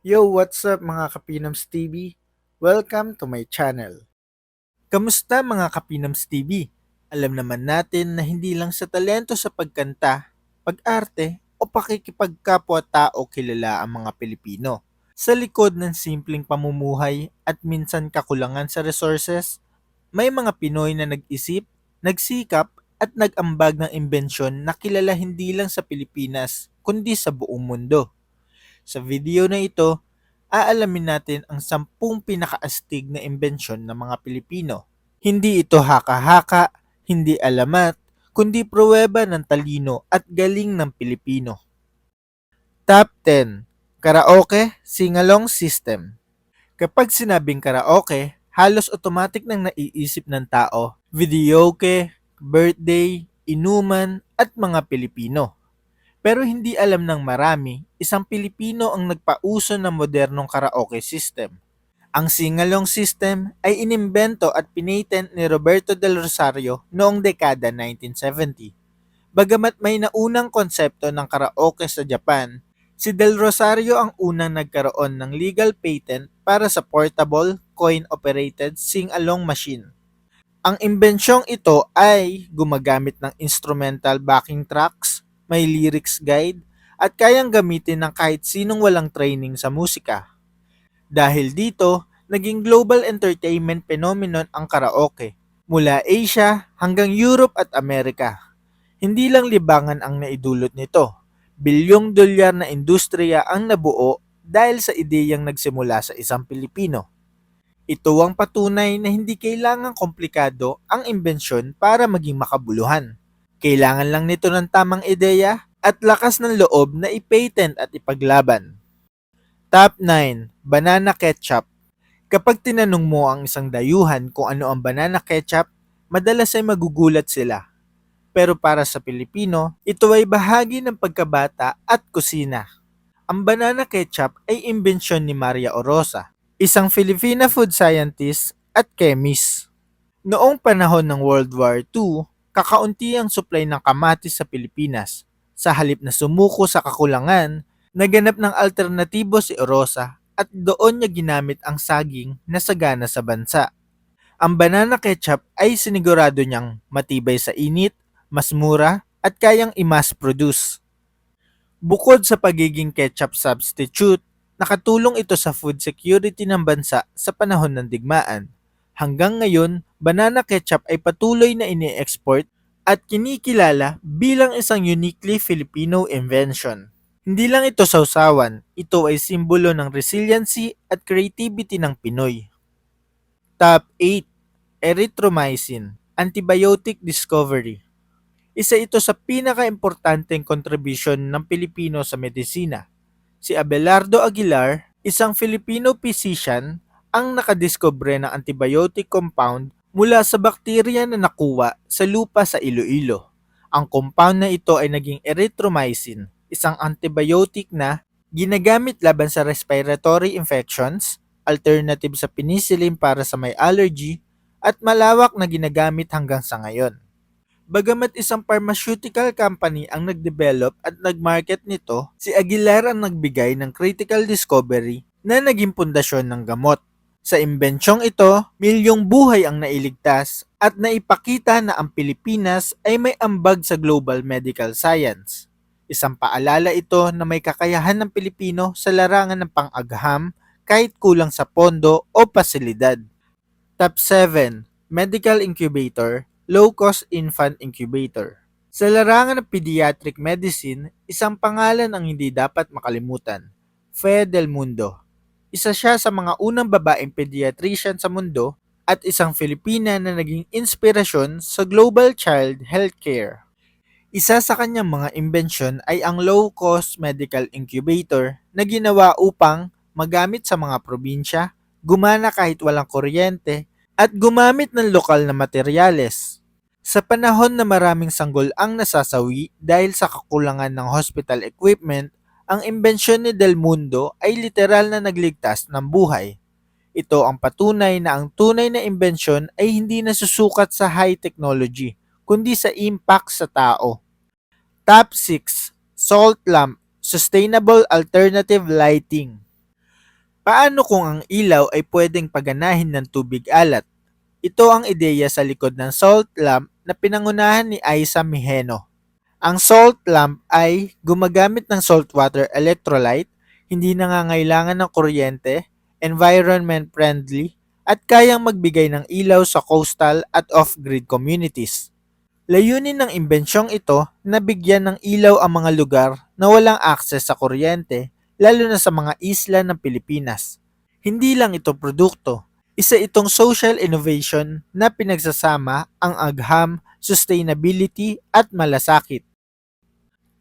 Yo, what's up mga Kapinoms TV? Welcome to my channel. Kamusta mga Kapinoms TV? Alam naman natin na hindi lang sa talento sa pagkanta, pag-arte, o pakikipagkapwa-tao kilala ang mga Pilipino. Sa likod ng simpleng pamumuhay at minsan kakulangan sa resources, may mga Pinoy na nag-isip, nagsikap, at nag-ambag ng imbensyon na kilala hindi lang sa Pilipinas, kundi sa buong mundo. Sa video na ito, aalamin natin ang 10 pinakaastig na imbensyon ng mga Pilipino. Hindi ito haka-haka, hindi alamat, kundi pruweba ng talino at galing ng Pilipino. Top 10. Karaoke Singalong System. Kapag sinabing karaoke, halos automatic nang naiisip ng tao, videoke, birthday, inuman, at mga Pilipino. Pero hindi alam ng marami, isang Pilipino ang nagpauso ng modernong karaoke system. Ang singalong system ay inimbento at pinatent ni Roberto del Rosario noong dekada 1970. Bagamat may naunang konsepto ng karaoke sa Japan, si Del Rosario ang unang nagkaroon ng legal patent para sa portable, coin-operated sing-along machine. Ang imbensyong ito ay gumagamit ng instrumental backing tracks, may lyrics guide, at kayang gamitin ng kahit sinong walang training sa musika. Dahil dito, naging global entertainment phenomenon ang karaoke, mula Asia hanggang Europe at Amerika. Hindi lang libangan ang naidulot nito. Bilyong dolyar na industriya ang nabuo dahil sa ideyang nagsimula sa isang Pilipino. Ito ang patunay na hindi kailangang komplikado ang imbensyon para maging makabuluhan. Kailangan lang nito ng tamang ideya at lakas ng loob na i-patent at ipaglaban. Top 9. Banana Ketchup. Kapag tinanong mo ang isang dayuhan kung ano ang banana ketchup, madalas ay magugulat sila. Pero para sa Pilipino, ito ay bahagi ng pagkabata at kusina. Ang banana ketchup ay imbensyon ni Maria Orosa, isang Filipina food scientist at chemist. Noong panahon ng World War II, kakaunti ang supply ng kamatis sa Pilipinas. Sa halip na sumuko sa kakulangan, naganap ng alternatibo si Orosa at doon niya ginamit ang saging na sagana sa bansa. Ang banana ketchup ay sinigurado niyang matibay sa init, mas mura, at kayang i-mass produce. Bukod sa pagiging ketchup substitute, nakatulong ito sa food security ng bansa sa panahon ng digmaan. Hanggang ngayon, banana ketchup ay patuloy na ini-export at kinikilala bilang isang uniquely Filipino invention. Hindi lang ito sausawan, ito ay simbolo ng resiliency at creativity ng Pinoy. Top 8. Erythromycin, Antibiotic Discovery. Isa ito sa pinaka-importanteng kontribusyon ng Pilipino sa medisina. Si Abelardo Aguilar, isang Filipino physician, ang nakadiskubre ng antibiotic compound mula sa bakterya na nakuha sa lupa sa Iloilo. Ang compound na ito ay naging erythromycin, isang antibiotic na ginagamit laban sa respiratory infections, alternative sa penicillin para sa may allergy, at malawak na ginagamit hanggang sa ngayon. Bagamat isang pharmaceutical company ang nag-develop at nag-market nito, si Aguilar ang nagbigay ng critical discovery na naging pundasyon ng gamot. Sa imbensyong ito, milyong buhay ang nailigtas at naipakita na ang Pilipinas ay may ambag sa global medical science. Isang paalala ito na may kakayahan ng Pilipino sa larangan ng pang-agham kahit kulang sa pondo o pasilidad. Top 7. Medical Incubator, Low-Cost Infant Incubator. Sa larangan ng pediatric medicine, isang pangalan ang hindi dapat makalimutan, Fe del Mundo. Isa siya sa mga unang babaeng pediatrician sa mundo at isang Filipina na naging inspirasyon sa global child healthcare. Isa sa kanyang mga imbensyon ay ang low-cost medical incubator na ginawa upang magamit sa mga probinsya, gumana kahit walang kuryente, at gumamit ng lokal na materyales. Sa panahon na maraming sanggol ang nasasawi dahil sa kakulangan ng hospital equipment, ang imbensyon ni Del Mundo ay literal na nagligtas ng buhay. Ito ang patunay na ang tunay na imbensyon ay hindi nasusukat sa high technology, kundi sa impact sa tao. Top 6. Salt lamp, sustainable alternative lighting. Paano kung ang ilaw ay pwedeng paganahin ng tubig alat? Ito ang ideya sa likod ng salt lamp na pinangunahan ni Isa Miheno. Ang salt lamp ay gumagamit ng saltwater electrolyte, hindi nangangailangan ng kuryente, environment friendly, at kayang magbigay ng ilaw sa coastal at off-grid communities. Layunin ng imbensyong ito na bigyan ng ilaw ang mga lugar na walang akses sa kuryente, lalo na sa mga isla ng Pilipinas. Hindi lang ito produkto, isa itong social innovation na pinagsasama ang agham, sustainability at malasakit.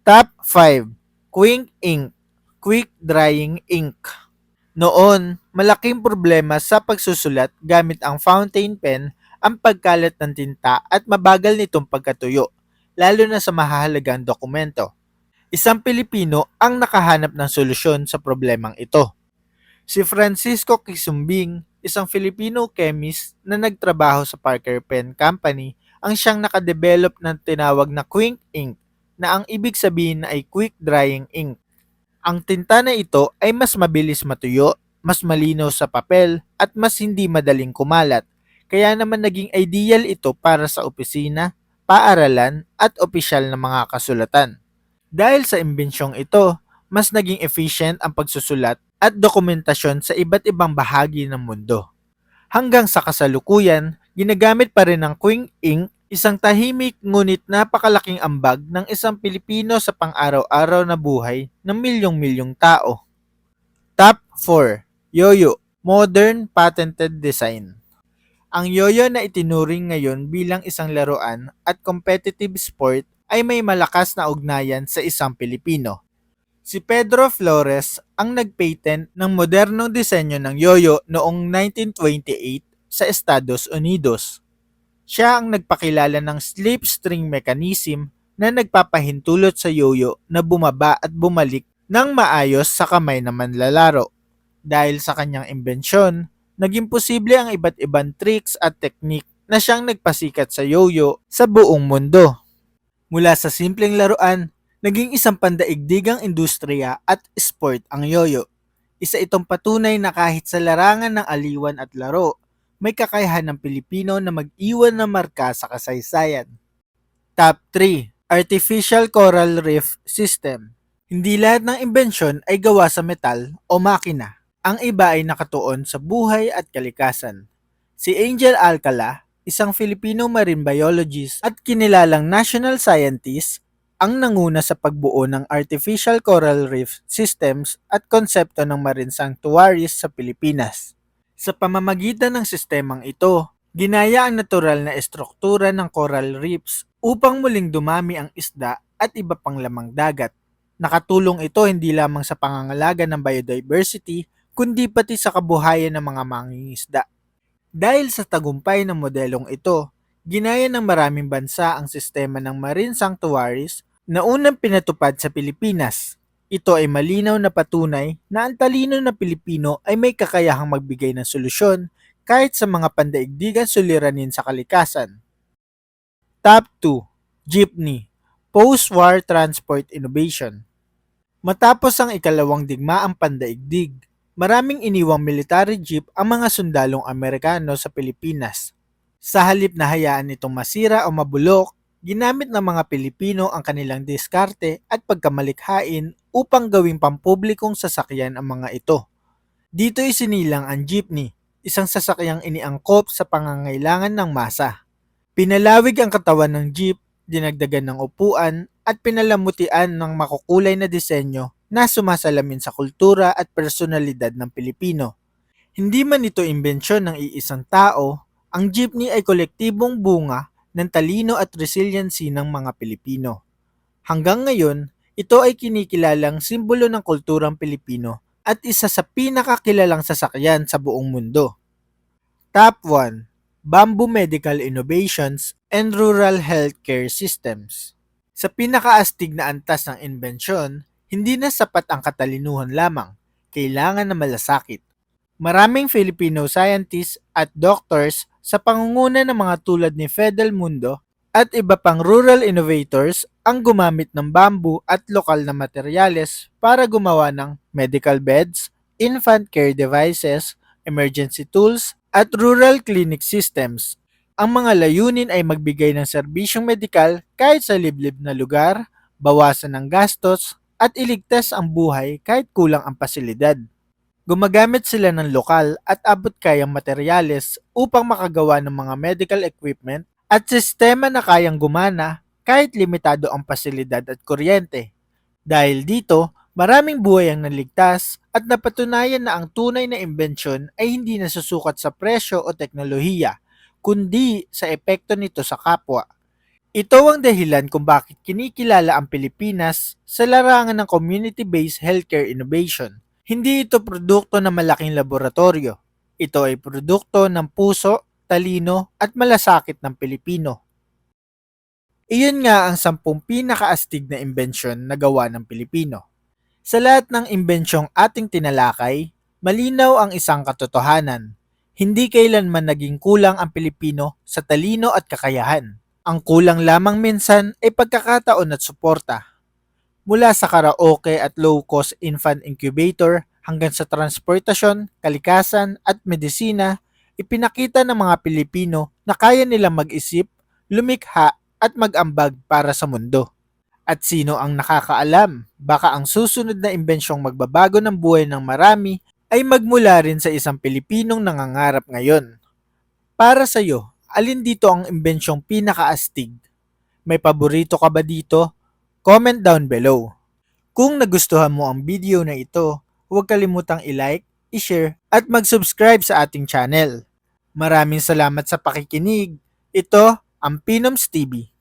Top 5. Quick Ink, Quick Drying Ink. Noon, malaking problema sa pagsusulat gamit ang fountain pen ang pagkalat ng tinta at mabagal nitong pagkatuyo, lalo na sa mahahalagang dokumento. Isang Pilipino ang nakahanap ng solusyon sa problemang ito. Si Francisco Kisumbing, isang Filipino chemist na nagtrabaho sa Parker Pen Company, ang siyang nakadevelop ng tinawag na Quick Ink na ang ibig sabihin ay quick drying ink. Ang tinta na ito ay mas mabilis matuyo, mas malinaw sa papel at mas hindi madaling kumalat. Kaya naman naging ideal ito para sa opisina, paaralan at opisyal na mga kasulatan. Dahil sa imbensyong ito, mas naging efficient ang pagsusulat at dokumentasyon sa iba't ibang bahagi ng mundo. Hanggang sa kasalukuyan, ginagamit pa rin ng Quick Ink, isang tahimik ngunit napakalaking ambag ng isang Pilipino sa pang-araw-araw na buhay ng milyong-milyong tao. Top 4. Yoyo, Modern Patented Design. Ang yoyo na itinuring ngayon bilang isang laruan at competitive sport ay may malakas na ugnayan sa isang Pilipino. Si Pedro Flores ang nagpatent ng modernong disenyo ng yoyo noong 1928 sa Estados Unidos. Siya ang nagpakilala ng slipstring mechanism na nagpapahintulot sa yoyo na bumaba at bumalik ng maayos sa kamay ng manlalaro. Dahil sa kanyang imbensyon, naging posible ang iba't ibang tricks at teknik na siyang nagpasikat sa yoyo sa buong mundo. Mula sa simpleng laruan, naging isang pandaigdigang industriya at sport ang yoyo. Isa itong patunay na kahit sa larangan ng aliwan at laro, may kakayahan ng Pilipino na mag-iwan ng marka sa kasaysayan. Top 3. Artificial Coral Reef System. Hindi lahat ng imbensyon ay gawa sa metal o makina. Ang iba ay nakatuon sa buhay at kalikasan. Si Angel Alcala, isang Filipino marine biologist at kinilalang national scientist, ang nanguna sa pagbuo ng artificial coral reef systems at konsepto ng marine sanctuaries sa Pilipinas. Sa pamamagitan ng sistemang ito, ginaya ang natural na estruktura ng coral reefs upang muling dumami ang isda at iba pang lamang dagat. Nakatulong ito hindi lamang sa pangangalaga ng biodiversity, kundi pati sa kabuhayan ng mga mangingisda. Dahil sa tagumpay ng modelong ito, ginaya ng maraming bansa ang sistema ng marine sanctuaries na unang pinatupad sa Pilipinas. Ito ay malinaw na patunay na ang talino na Pilipino ay may kakayahang magbigay ng solusyon kahit sa mga pandaigdigan suliranin sa kalikasan. Top 2. Jeepney, Post-War Transport Innovation. Matapos ang ikalawang digmaang pandaigdig, maraming iniwang military jeep ang mga sundalong Amerikano sa Pilipinas. Sa halip na hayaan itong masira o mabulok, ginamit ng mga Pilipino ang kanilang diskarte at pagkamalikhain upang gawing pampublikong sasakyan ang mga ito. Dito isinilang ang jeepney, isang sasakyang iniangkop sa pangangailangan ng masa. Pinalawig ang katawan ng jeep, dinagdagan ng upuan at pinalamutian ng makukulay na disenyo na sumasalamin sa kultura at personalidad ng Pilipino. Hindi man ito imbensyon ng iisang tao, ang jeepney ay kolektibong bunga ng talino at resiliency ng mga Pilipino. Hanggang ngayon, ito ay kinikilalang simbolo ng kulturang Pilipino at isa sa pinakakilalang sasakyan sa buong mundo. Top 1. Bamboo Medical Innovations and Rural Healthcare Systems. Sa pinakaastig na antas ng imbensyon, hindi na sapat ang katalinuhan lamang, kailangan na malasakit. Maraming Filipino scientists at doctors sa pangunguna ng mga tulad ni Fidel Mundo at iba pang rural innovators ang gumamit ng bamboo at lokal na materyales para gumawa ng medical beds, infant care devices, emergency tools, at rural clinic systems. Ang mga layunin ay magbigay ng serbisyong medikal kahit sa liblib na lugar, bawasan ang gastos, at iligtas ang buhay kahit kulang ang pasilidad. Gumagamit sila ng lokal at abot-kayang materyales upang makagawa ng mga medical equipment at sistema na kayang gumana kahit limitado ang pasilidad at kuryente. Dahil dito, maraming buhay ang naligtas at napatunayan na ang tunay na imbensyon ay hindi nasusukat sa presyo o teknolohiya, kundi sa epekto nito sa kapwa. Ito ang dahilan kung bakit kinikilala ang Pilipinas sa larangan ng community-based healthcare innovation. Hindi ito produkto ng malaking laboratorio. Ito ay produkto ng puso, talino at malasakit ng Pilipino. Iyon nga ang 10 pinakaastig na imbensyon na gawa ng Pilipino. Sa lahat ng imbensyong ating tinalakay, malinaw ang isang katotohanan. Hindi kailanman naging kulang ang Pilipino sa talino at kakayahan. Ang kulang lamang minsan ay pagkakataon at suporta. Mula sa karaoke at low-cost infant incubator hanggang sa transportasyon, kalikasan at medisina, ipinakita ng mga Pilipino na kaya nilang mag-isip, lumikha at mag-ambag para sa mundo. At sino ang nakakaalam, baka ang susunod na imbensyong magbabago ng buhay ng marami ay magmula rin sa isang Pilipinong nangangarap ngayon. Para sa iyo, alin dito ang imbensyong pinakaastig? May paborito ka ba dito? Comment down below. Kung nagustuhan mo ang video na ito, huwag kalimutang i-like, i-share at mag-subscribe sa ating channel. Maraming salamat sa pakikinig. Ito ang Pinoms TV.